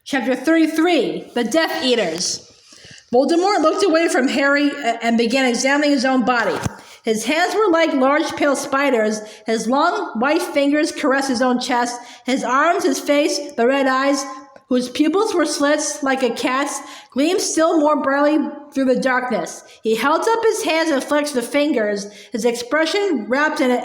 Chapter 33, The Death Eaters. Voldemort looked away from Harry and began examining his own body. His hands were like large pale spiders. His long white fingers caressed his own chest. His arms, his face, the red eyes, whose pupils were slits like a cat's, gleamed still more brightly through the darkness. He held up his hands and flexed the fingers, his expression wrapped in an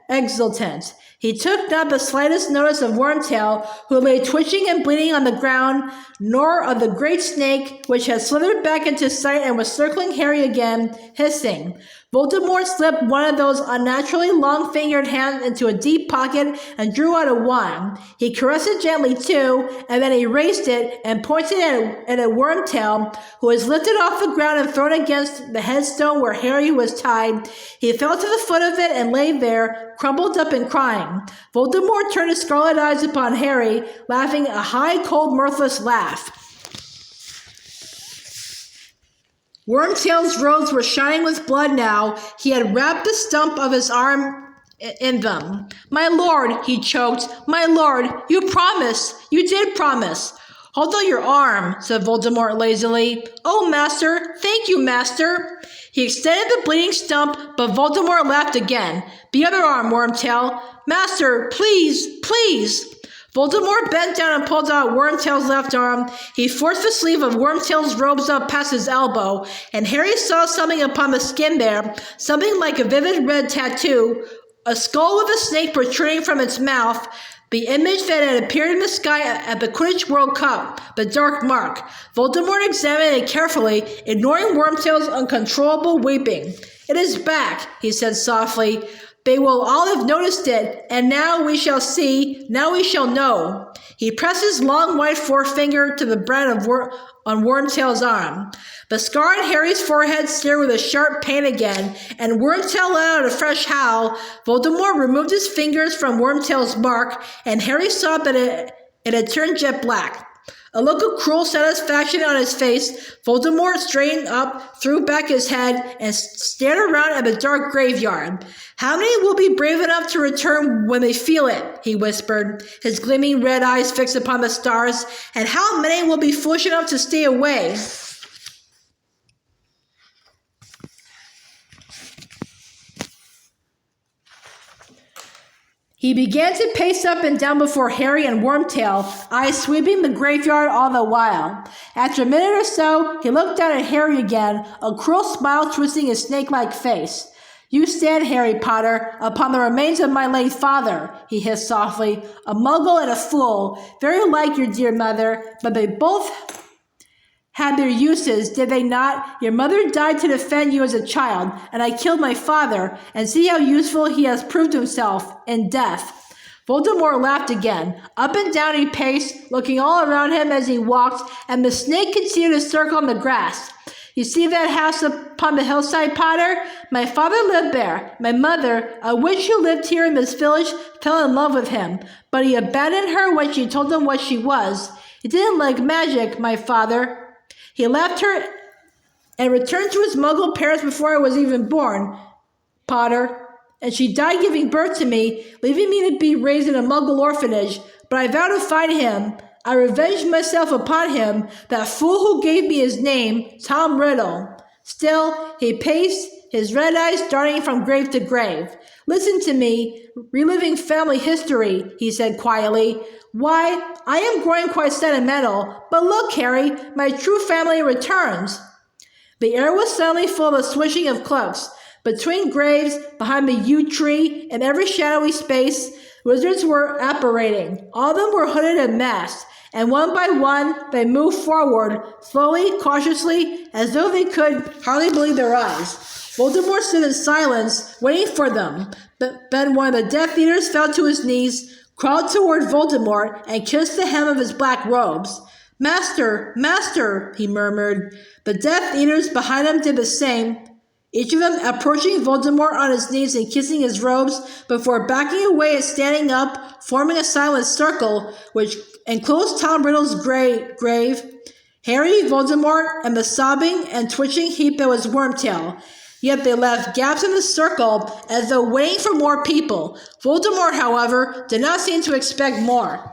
exultant. He took not the slightest notice of Wormtail, who lay twitching and bleeding on the ground, nor of the great snake, which had slithered back into sight and was circling Harry again, hissing. Voldemort slipped one of those unnaturally long-fingered hands into a deep pocket and drew out a wand. He caressed it gently, too, and then he raised it and pointed at a Wormtail, who was lifted off the ground and thrown against the headstone where Harry was tied. He fell to the foot of it and lay there, crumpled up and crying. Voldemort turned his scarlet eyes upon Harry, laughing a high, cold, mirthless laugh. Wormtail's robes were shining with blood now. He had wrapped the stump of his arm in them. "My lord," he choked. "My lord, you promised. You did promise." "Hold out your arm," said Voldemort lazily. "Oh, master, thank you, master." He extended the bleeding stump, but Voldemort laughed again. "The other arm, Wormtail." "Master, please, please." Voldemort bent down and pulled out Wormtail's left arm. He forced the sleeve of Wormtail's robes up past his elbow, and Harry saw something upon the skin there, something like a vivid red tattoo, a skull with a snake protruding from its mouth, the image that had appeared in the sky at the Quidditch World Cup, the Dark Mark. Voldemort examined it carefully, ignoring Wormtail's uncontrollable weeping. "It is back," he said softly. "They will all have noticed it, and now we shall see, now we shall know." He pressed his long white forefinger to the brand on Wormtail's arm. The scar on Harry's forehead seared with a sharp pain again, and Wormtail let out a fresh howl. Voldemort removed his fingers from Wormtail's mark, and Harry saw that it had turned jet black. A look of cruel satisfaction on his face, Voldemort straightened up, threw back his head, and stared around at the dark graveyard. "How many will be brave enough to return when they feel it?" he whispered, his gleaming red eyes fixed upon the stars. "And how many will be foolish enough to stay away?" He began to pace up and down before Harry and Wormtail, eyes sweeping the graveyard all the while. After a minute or so, he looked down at Harry again, a cruel smile twisting his snake-like face. "You stand, Harry Potter, upon the remains of my late father," he hissed softly. "A muggle and a fool, very like your dear mother, but they both had their uses, did they not? Your mother died to defend you as a child, and I killed my father, and see how useful he has proved himself in death." Voldemort laughed again. Up and down he paced, looking all around him as he walked, and the snake continued to circle on the grass. "You see that house upon the hillside, Potter? My father lived there. My mother, a witch who lived here in this village, fell in love with him, but he abandoned her when she told him what she was. He didn't like magic, my father. He left her and returned to his muggle parents before I was even born, Potter, and she died giving birth to me, leaving me to be raised in a muggle orphanage. But I vowed to find him. I revenged myself upon him, that fool who gave me his name, Tom Riddle." Still, he paced, his red eyes darting from grave to grave. "Listen to me, reliving family history," he said quietly. "Why, I am growing quite sentimental, but look, Harry, my true family returns." The air was suddenly full of the swishing of cloaks. Between graves, behind the yew tree, in every shadowy space, wizards were apparating. All of them were hooded and masked, and one by one they moved forward, slowly, cautiously, as though they could hardly believe their eyes. Voldemort stood in silence, waiting for them. But then one of the Death Eaters fell to his knees, crawled toward Voldemort, and kissed the hem of his black robes. "Master, master," he murmured. The Death Eaters behind him did the same, each of them approaching Voldemort on his knees and kissing his robes before backing away and standing up, forming a silent circle which enclosed Tom Riddle's grave, Harry, Voldemort, and the sobbing and twitching heap that was Wormtail. Yet they left gaps in the circle as though waiting for more people. Voldemort, however, did not seem to expect more.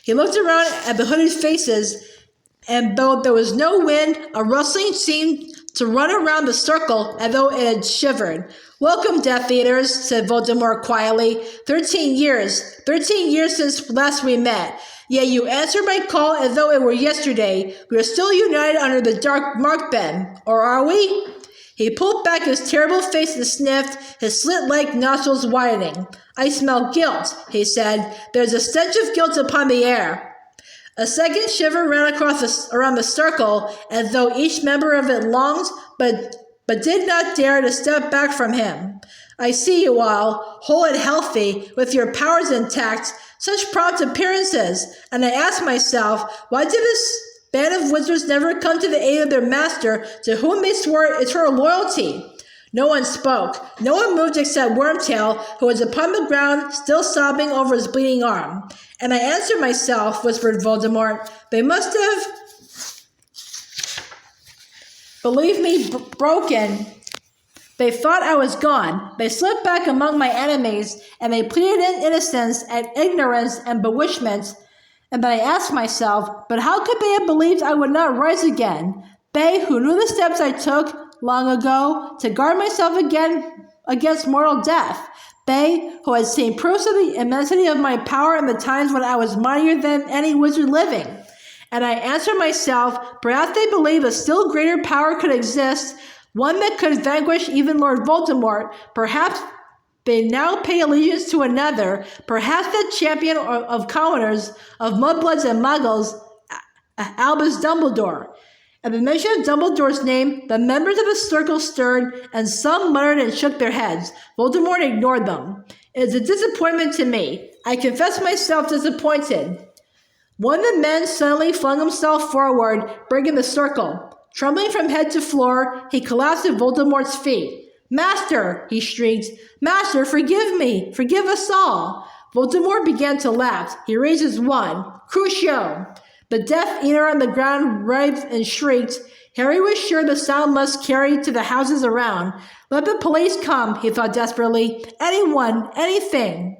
He looked around at the hooded faces, and though there was no wind, a rustling seemed to run around the circle as though it had shivered. "Welcome, Death Eaters," said Voldemort quietly. 13 years since last we met. Yet you answered my call as though it were yesterday. We are still united under the dark mark bed. Or are we?" He pulled back his terrible face and sniffed, his slit-like nostrils widening. "I smell guilt," he said. "There's a stench of guilt upon the air." A second shiver ran around the circle, as though each member of it longed, but did not dare to step back from him. "I see you all, whole and healthy, with your powers intact, such prompt appearances, and I ask myself, why did this band of wizards never come to the aid of their master, to whom they swore eternal loyalty?" No one spoke. No one moved except Wormtail, who was upon the ground, still sobbing over his bleeding arm. "And I answered myself," whispered Voldemort, "they must have believed me broken. They thought I was gone. They slipped back among my enemies, and they pleaded in innocence and ignorance and bewitchment. And then I asked myself, but how could they have believed I would not rise again? They who knew the steps I took long ago to guard myself against mortal death. They who had seen proofs of the immensity of my power in the times when I was mightier than any wizard living. And I answered myself, perhaps they believed a still greater power could exist, one that could vanquish even Lord Voldemort. Perhaps they now pay allegiance to another, perhaps that champion of commoners, of mudbloods and muggles, Albus Dumbledore. At the mention of Dumbledore's name, the members of the circle stirred, and some muttered and shook their heads. Voldemort ignored them. "It is a disappointment to me. I confess myself disappointed." One of the men suddenly flung himself forward, breaking the circle. Trembling from head to floor, he collapsed at Voldemort's feet. "Master!" he shrieked. "Master, forgive me! Forgive us all!" Voldemort began to laugh. He raised his wand. "Crucio!" The Death Eater on the ground writhed and shrieked. Harry was sure the sound must carry to the houses around. Let the police come, he thought desperately. Anyone, anything.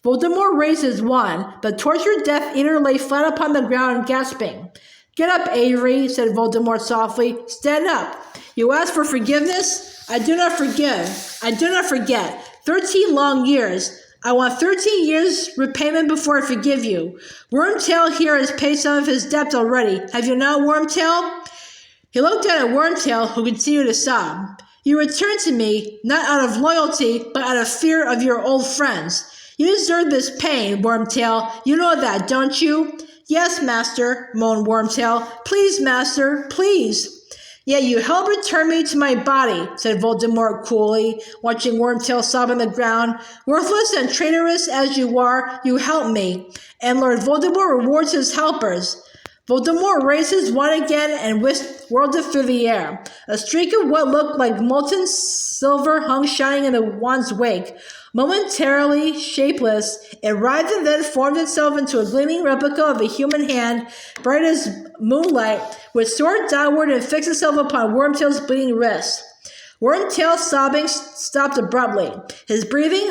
Voldemort raised his wand. The tortured Death Eater lay flat upon the ground, gasping. "Get up, Avery," said Voldemort softly. "Stand up. You ask for forgiveness? I do not forgive. I do not forget. 13 long years. I want 13 years repayment before I forgive you. Wormtail here has paid some of his debt already. Have you not, Wormtail?" He looked at Wormtail, who continued to sob. "You returned to me, not out of loyalty, but out of fear of your old friends. You deserve this pain, Wormtail. You know that, don't you?" "Yes, master," moaned Wormtail. "Please, master, please." "Yet you helped return me to my body," said Voldemort coolly, watching Wormtail sob on the ground. "Worthless and traitorous as you are, you helped me, and Lord Voldemort rewards his helpers." Voldemort raised his wand again and whirled it through the air. A streak of what looked like molten silver hung shining in the wand's wake. Momentarily shapeless, it writhed and then formed itself into a gleaming replica of a human hand, bright as moonlight, which soared downward and fixed itself upon Wormtail's bleeding wrist. Wormtail's sobbing stopped abruptly. His breathing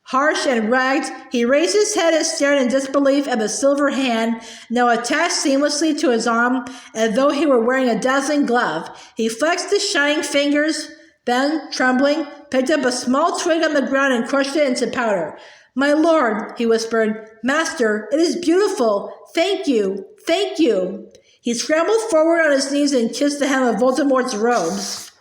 harsh and ragged, he raised his head and stared in disbelief at the silver hand, now attached seamlessly to his arm, as though he were wearing a dazzling glove. He flexed his shining fingers, then, trembling, picked up a small twig on the ground and crushed it into powder. "My lord," he whispered, "master, it is beautiful. Thank you, thank you." He scrambled forward on his knees and kissed the hem of Voldemort's robes.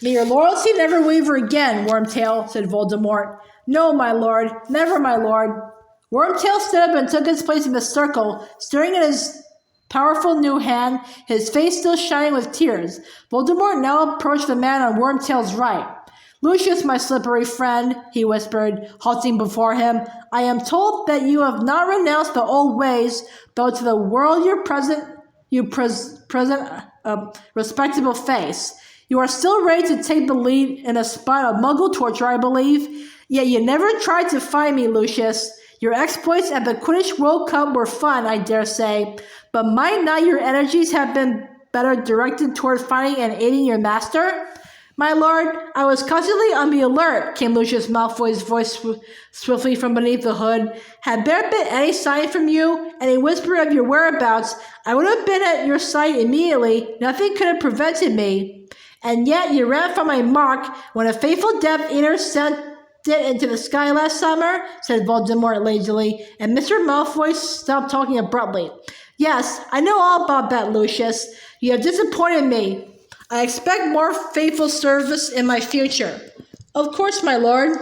"May your loyalty never waver again, Wormtail," said Voldemort. "No, my lord, never, my lord." Wormtail stood up and took his place in the circle, staring at his powerful new hand, his face still shining with tears. Voldemort now approached the man on Wormtail's right. "Lucius, my slippery friend," he whispered, halting before him, "I am told that you have not renounced the old ways, though to the world you present a respectable face. You are still ready to take the lead in a spot of Muggle torture, I believe. Yet you never tried to find me, Lucius. Your exploits at the Quidditch World Cup were fun, I dare say, but might not your energies have been better directed toward finding and aiding your master?" My lord, I was constantly on the alert, came Lucius Malfoy's voice swiftly from beneath the hood. Had there been any sign from you, any whisper of your whereabouts, I would have been at your side immediately. Nothing could have prevented me. And yet you ran from my mark when a faithful Death Eater sent it into the sky last summer, said Voldemort lazily, and Mr. Malfoy stopped talking abruptly. Yes, I know all about that, Lucius. You have disappointed me. I expect more faithful service in my future. Of course, my lord.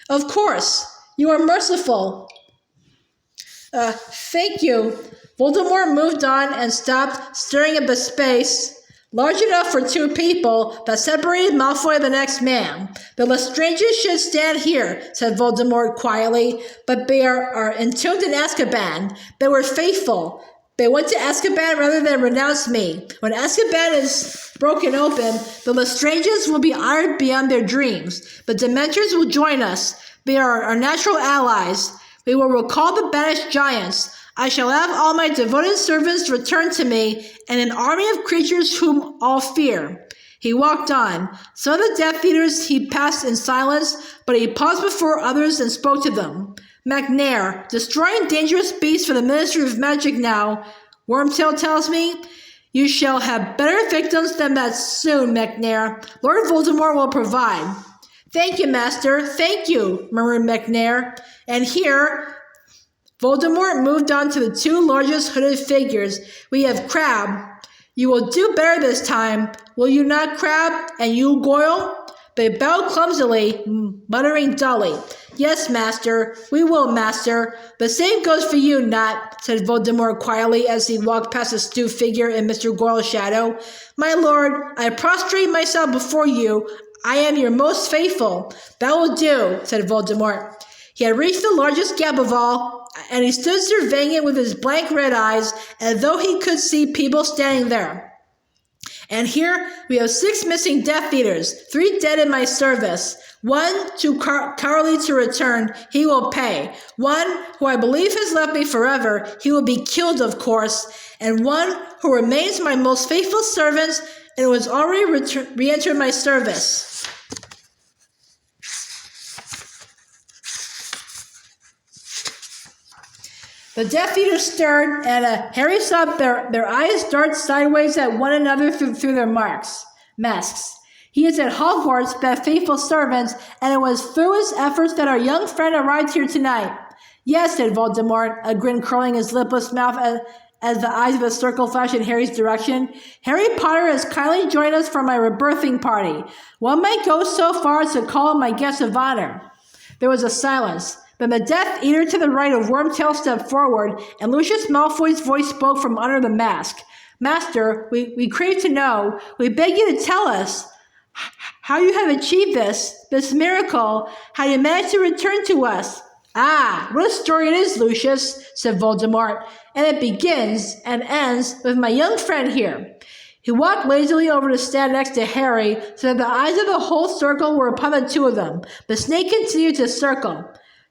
Of course. You are merciful. Thank you. Voldemort moved on and stopped, staring at the space large enough for two people that separated Malfoy and the next man. The Lestranges should stand here, said Voldemort quietly, but they are entombed in Azkaban. They were faithful. They went to Azkaban rather than renounce me. When Azkaban is broken open, the Lestranges will be honored beyond their dreams. The Dementors will join us. They are our natural allies. We will recall the banished giants. I shall have all my devoted servants return to me, and an army of creatures whom all fear. He walked on. Some of the Death Eaters he passed in silence, but he paused before others and spoke to them. McNair, destroying dangerous beasts for the Ministry of Magic now. Wormtail tells me, you shall have better victims than that soon, McNair. Lord Voldemort will provide. Thank you, Master. Thank you, murmured McNair. And here, Voldemort moved on to the two largest hooded figures. We have Crabbe. You will do better this time, will you not, Crabbe? And you, Goyle? They bowed clumsily, muttering dully. Yes, Master. We will, Master. The same goes for you, Nott, said Voldemort quietly as he walked past the stooped figure in Mr. Goyle's shadow. My lord, I prostrate myself before you. I am your most faithful. That will do, said Voldemort. He had reached the largest gap of all, and he stood surveying it with his blank red eyes, as though he could see people standing there. And here we have 6 missing Death Eaters, 3 dead in my service. 1 too cowardly to return, he will pay. 1 who I believe has left me forever, he will be killed, of course. And 1 who remains my most faithful servant and who has already re-entered my service. The Death Eaters stirred, and Harry saw their eyes dart sideways at one another through their masks. He is at Hogwarts, that faithful servant, and it was through his efforts that our young friend arrived here tonight. Yes, said Voldemort, a grin curling his lipless mouth as the eyes of the circle flashed in Harry's direction. Harry Potter has kindly joined us for my rebirthing party. One might go so far as to call him my guest of honor. There was a silence. Then the Death Eater to the right of Wormtail stepped forward, and Lucius Malfoy's voice spoke from under the mask. Master, we crave to know, we beg you to tell us how you have achieved this miracle, how you managed to return to us. Ah, what a story it is, Lucius, said Voldemort, and it begins and ends with my young friend here. He walked lazily over to stand next to Harry, so that the eyes of the whole circle were upon the two of them. The snake continued to circle.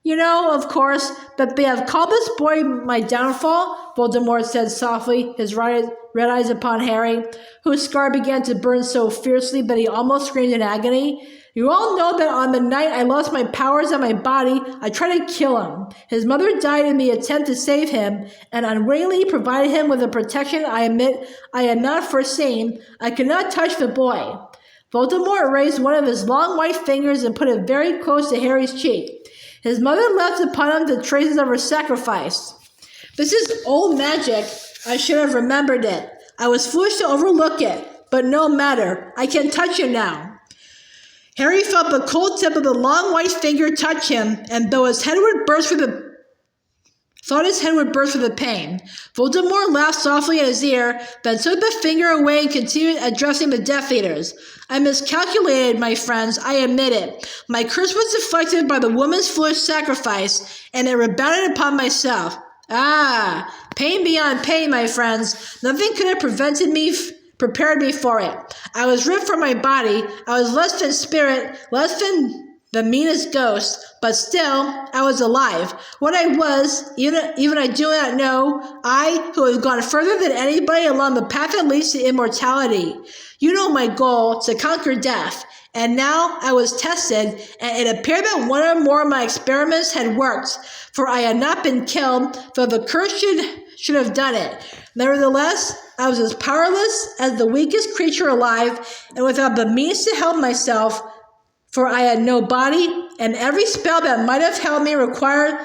You know, of course, that they have called this boy my downfall, Voldemort said softly, his red eyes upon Harry, whose scar began to burn so fiercely that he almost screamed in agony. You all know that on the night I lost my powers and my body, I tried to kill him. His mother died in the attempt to save him, and unwittingly provided him with a protection I admit I had not foreseen. I could not touch the boy. Voldemort raised one of his long white fingers and put it very close to Harry's cheek. His mother left upon him the traces of her sacrifice. This is old magic. I should have remembered it. I was foolish to overlook it, but no matter. I can touch you now. Harry felt the cold tip of the long white finger touch him, and though his head would burst with the pain. Voldemort laughed softly in his ear, then took the finger away and continued addressing the Death Eaters. I miscalculated, my friends, I admit it. My curse was deflected by the woman's foolish sacrifice, and it rebounded upon myself. Ah, pain beyond pain, my friends. Nothing could have prepared me for it. I was ripped from my body. I was less than spirit, less than the meanest ghost, but still, I was alive. What I was, even I do not know, I who have gone further than anybody along the path that leads to immortality. You know my goal, to conquer death. And now I was tested, and it appeared that one or more of my experiments had worked, for I had not been killed, though the curse should have done it. Nevertheless, I was as powerless as the weakest creature alive, and without the means to help myself, for I had no body, and every spell that might have held me required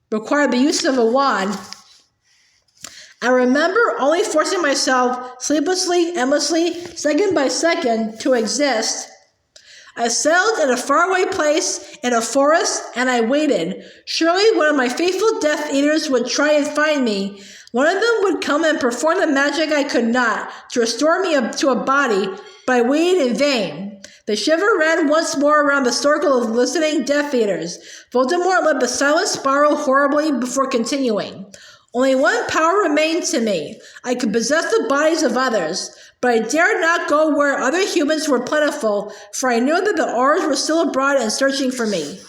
the use of a wand. I remember only forcing myself sleeplessly, endlessly, second by second, to exist. I settled in a faraway place in a forest, and I waited. Surely one of my faithful Death Eaters would try and find me. One of them would come and perform the magic I could not, to restore me to a body, but I waited in vain. The shiver ran once more around the circle of listening Death Eaters. Voldemort let the silence spiral horribly before continuing. Only one power remained to me. I could possess the bodies of others, but I dared not go where other humans were plentiful, for I knew that the Aurors were still abroad and searching for me.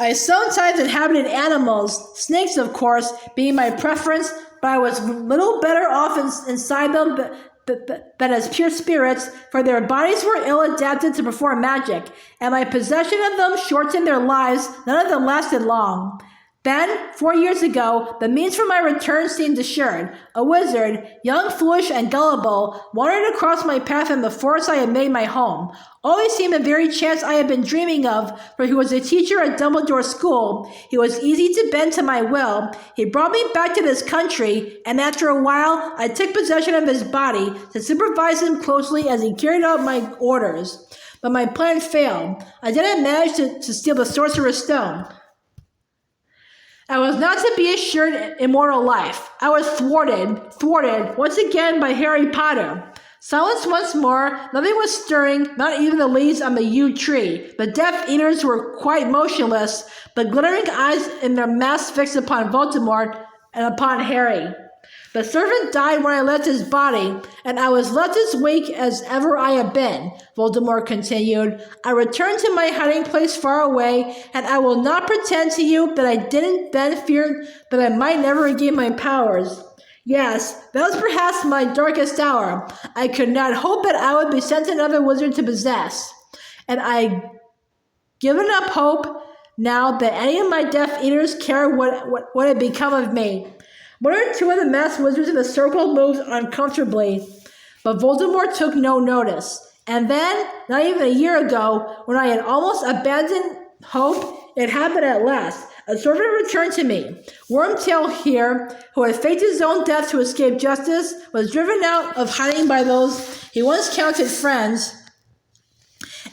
I sometimes inhabited animals, snakes of course, being my preference, but I was little better off inside them than as pure spirits, for their bodies were ill-adapted to perform magic, and my possession of them shortened their lives. None of them lasted long. Then, 4 years ago, the means for my return seemed assured. A wizard, young, foolish, and gullible, wandered across my path in the forest I had made my home. Always seemed the very chance I had been dreaming of, for he was a teacher at Dumbledore's school. He was easy to bend to my will. He brought me back to this country, and after a while, I took possession of his body to supervise him closely as he carried out my orders. But my plan failed. I didn't manage to steal the Sorcerer's Stone. I was not to be assured immortal life. I was thwarted once again by Harry Potter. Silence once more, nothing was stirring, not even the leaves on the yew tree. The Death Eaters were quite motionless, the glittering eyes in their masks fixed upon Voldemort and upon Harry. The servant died when I left his body, and I was left as weak as ever I have been, Voldemort continued. I returned to my hiding place far away, and I will not pretend to you that I didn't then fear that I might never regain my powers. Yes, that was perhaps my darkest hour. I could not hope that I would be sent another wizard to possess. And I given up hope now that any of my Death Eaters care what had become of me. One or two of the masked wizards in the circle moved uncomfortably, but Voldemort took no notice. And then, not even a year ago, when I had almost abandoned hope, it happened at last. A servant returned to me. Wormtail here, who had faked his own death to escape justice, was driven out of hiding by those he once counted friends,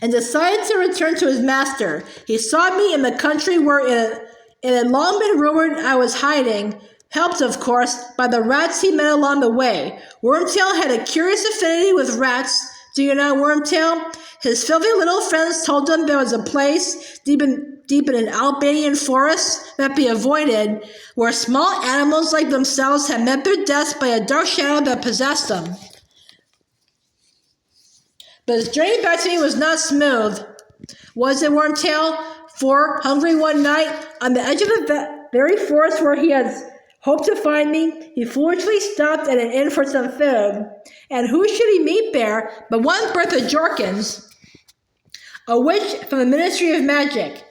and decided to return to his master. He sought me in the country where it had long been rumored I was hiding, helped, of course, by the rats he met along the way. Wormtail had a curious affinity with rats. Do you know Wormtail? His filthy little friends told him there was a place deep in an Albanian forest that be avoided, where small animals like themselves had met their deaths by a dark shadow that possessed them. But his journey back to me was not smooth, was it, Wormtail? For, hungry one night, on the edge of the very forest where he had hoped to find me, he foolishly stopped at an inn for some food. And who should he meet there but one Bertha Jorkins, a witch from the Ministry of Magic.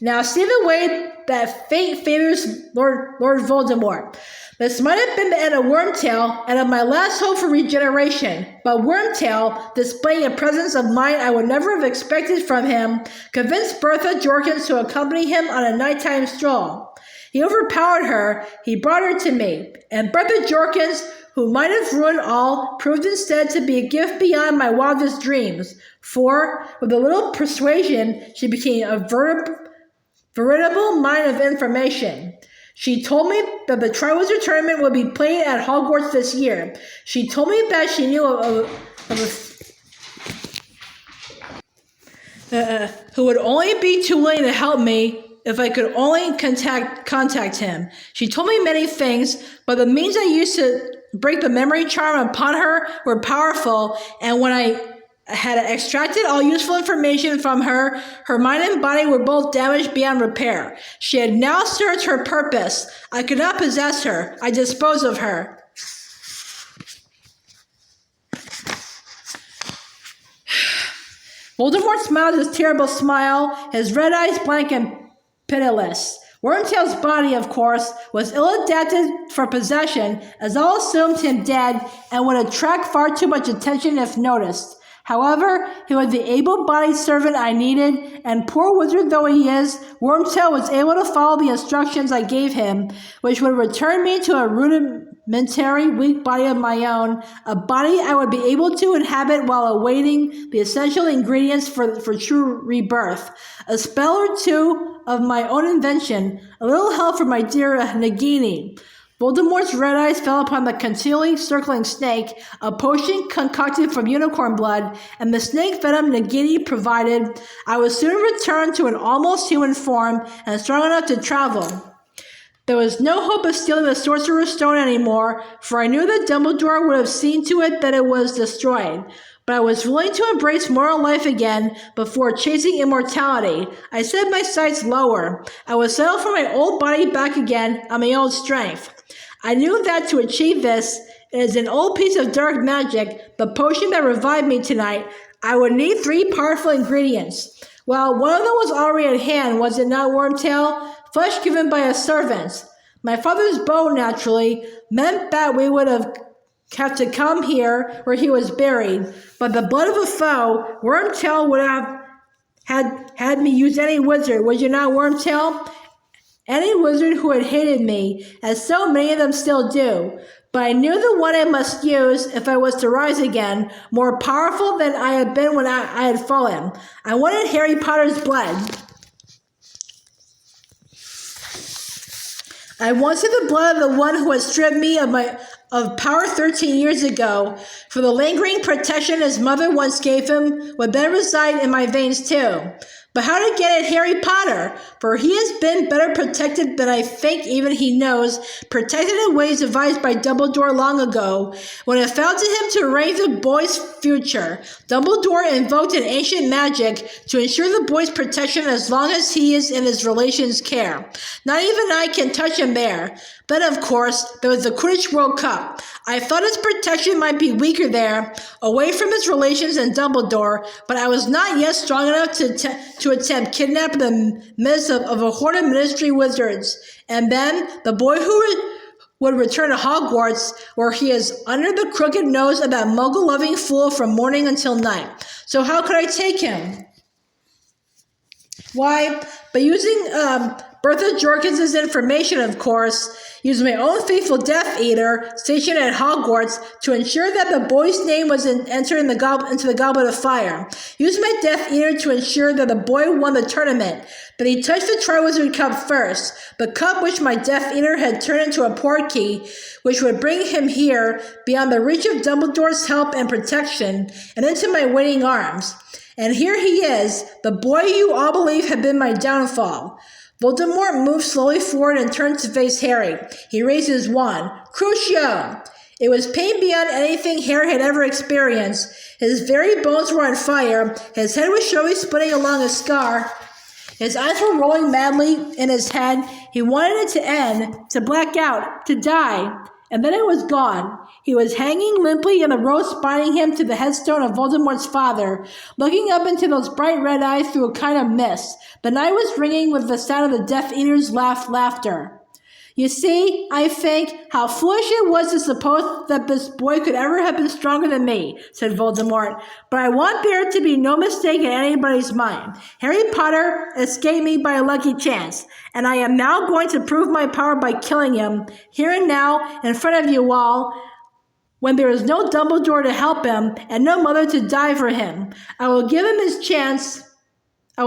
Now see the way that fate favors Lord Voldemort. This might have been the end of Wormtail and of my last hope for regeneration, but Wormtail, displaying a presence of mind I would never have expected from him, convinced Bertha Jorkins to accompany him on a nighttime stroll. He overpowered her, he brought her to me, and Bertha Jorkins, who might have ruined all, proved instead to be a gift beyond my wildest dreams, for, with a little persuasion, she became a veritable mine of information. She told me that the Triwizard Tournament would be played at Hogwarts this year. She told me that she knew who would only be too willing to help me if I could only contact him. She told me many things, but the means I used break the memory charm upon her were powerful, and when I had extracted all useful information from her, her mind and body were both damaged beyond repair. She had now served her purpose. I could not possess her. I disposed of her. Voldemort smiled his terrible smile, his red eyes blank and pitiless. Wormtail's body, of course, was ill-adapted for possession, as all assumed him dead and would attract far too much attention if noticed. However, he was the able-bodied servant I needed, and poor wizard though he is, Wormtail was able to follow the instructions I gave him, which would return me to a rudimentary, weak body of my own, a body I would be able to inhabit while awaiting the essential ingredients for true rebirth. A spell or two of my own invention, a little help from my dear Nagini. Voldemort's red eyes fell upon the continually circling snake, a potion concocted from unicorn blood, and the snake venom Nagini provided. I was soon returned to an almost human form and strong enough to travel. There was no hope of stealing the Sorcerer's Stone anymore, for I knew that Dumbledore would have seen to it that it was destroyed. But I was willing to embrace mortal life again before chasing immortality. I set my sights lower. I would settle for my old body back again on my old strength. I knew that to achieve this, it is an old piece of dark magic, the potion that revived me tonight. I would need 3 powerful ingredients. Well, one of them was already at hand, was it not, Wormtail? Flesh given by a servant. My father's bow, naturally, meant that we would have to come here where he was buried, but the blood of a foe, Wormtail would have had me use any wizard, would you not, Wormtail? Any wizard who had hated me, as so many of them still do. But I knew the one I must use if I was to rise again, more powerful than I had been when I had fallen. I wanted Harry Potter's blood. I wanted the blood of the one who had stripped me of power 13 years ago, for the lingering protection his mother once gave him would then reside in my veins too. But how to get at Harry Potter? For he has been better protected than I think even he knows, protected in ways devised by Dumbledore long ago. When it fell to him to arrange the boy's future, Dumbledore invoked an ancient magic to ensure the boy's protection as long as he is in his relations' care. Not even I can touch him there. Then, of course, there was the Quidditch World Cup. I thought his protection might be weaker there, away from his relations and Dumbledore, but I was not yet strong enough to attempt kidnapping the midst of a horde of ministry wizards. And then, the boy who would return to Hogwarts, where he is under the crooked nose of that muggle-loving fool from morning until night. So how could I take him? Why, by using Bertha Jorkins' information, of course, using my own faithful Death Eater stationed at Hogwarts to ensure that the boy's name was entered into the Goblet of Fire. Using my Death Eater to ensure that the boy won the tournament. But he touched the Triwizard Cup first, the cup which my Death Eater had turned into a portkey, which would bring him here, beyond the reach of Dumbledore's help and protection, and into my waiting arms. And here he is, the boy you all believe had been my downfall. Voldemort moved slowly forward and turned to face Harry. He raised his wand. Crucio! It was pain beyond anything Harry had ever experienced. His very bones were on fire. His head was surely splitting along a scar. His eyes were rolling madly in his head. He wanted it to end, to black out, to die. And then it was gone. He was hanging limply in the road spinding him to the headstone of Voldemort's father, looking up into those bright red eyes through a kind of mist. The night was ringing with the sound of the Death Eater's laughter. You see, I think, how foolish it was to suppose that this boy could ever have been stronger than me, said Voldemort. But I want there to be no mistake in anybody's mind. Harry Potter escaped me by a lucky chance, and I am now going to prove my power by killing him, here and now, in front of you all, when there is no Dumbledore to help him, and no mother to die for him. I will give him his chance. He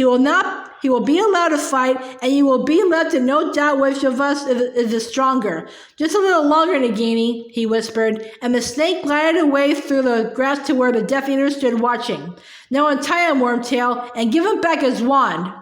will be allowed to fight, and you will be left in no doubt which of us is the stronger. Just a little longer, Nagini, he whispered, and the snake glided away through the grass to where the Death Eater stood watching. Now untie him, Wormtail, and give him back his wand.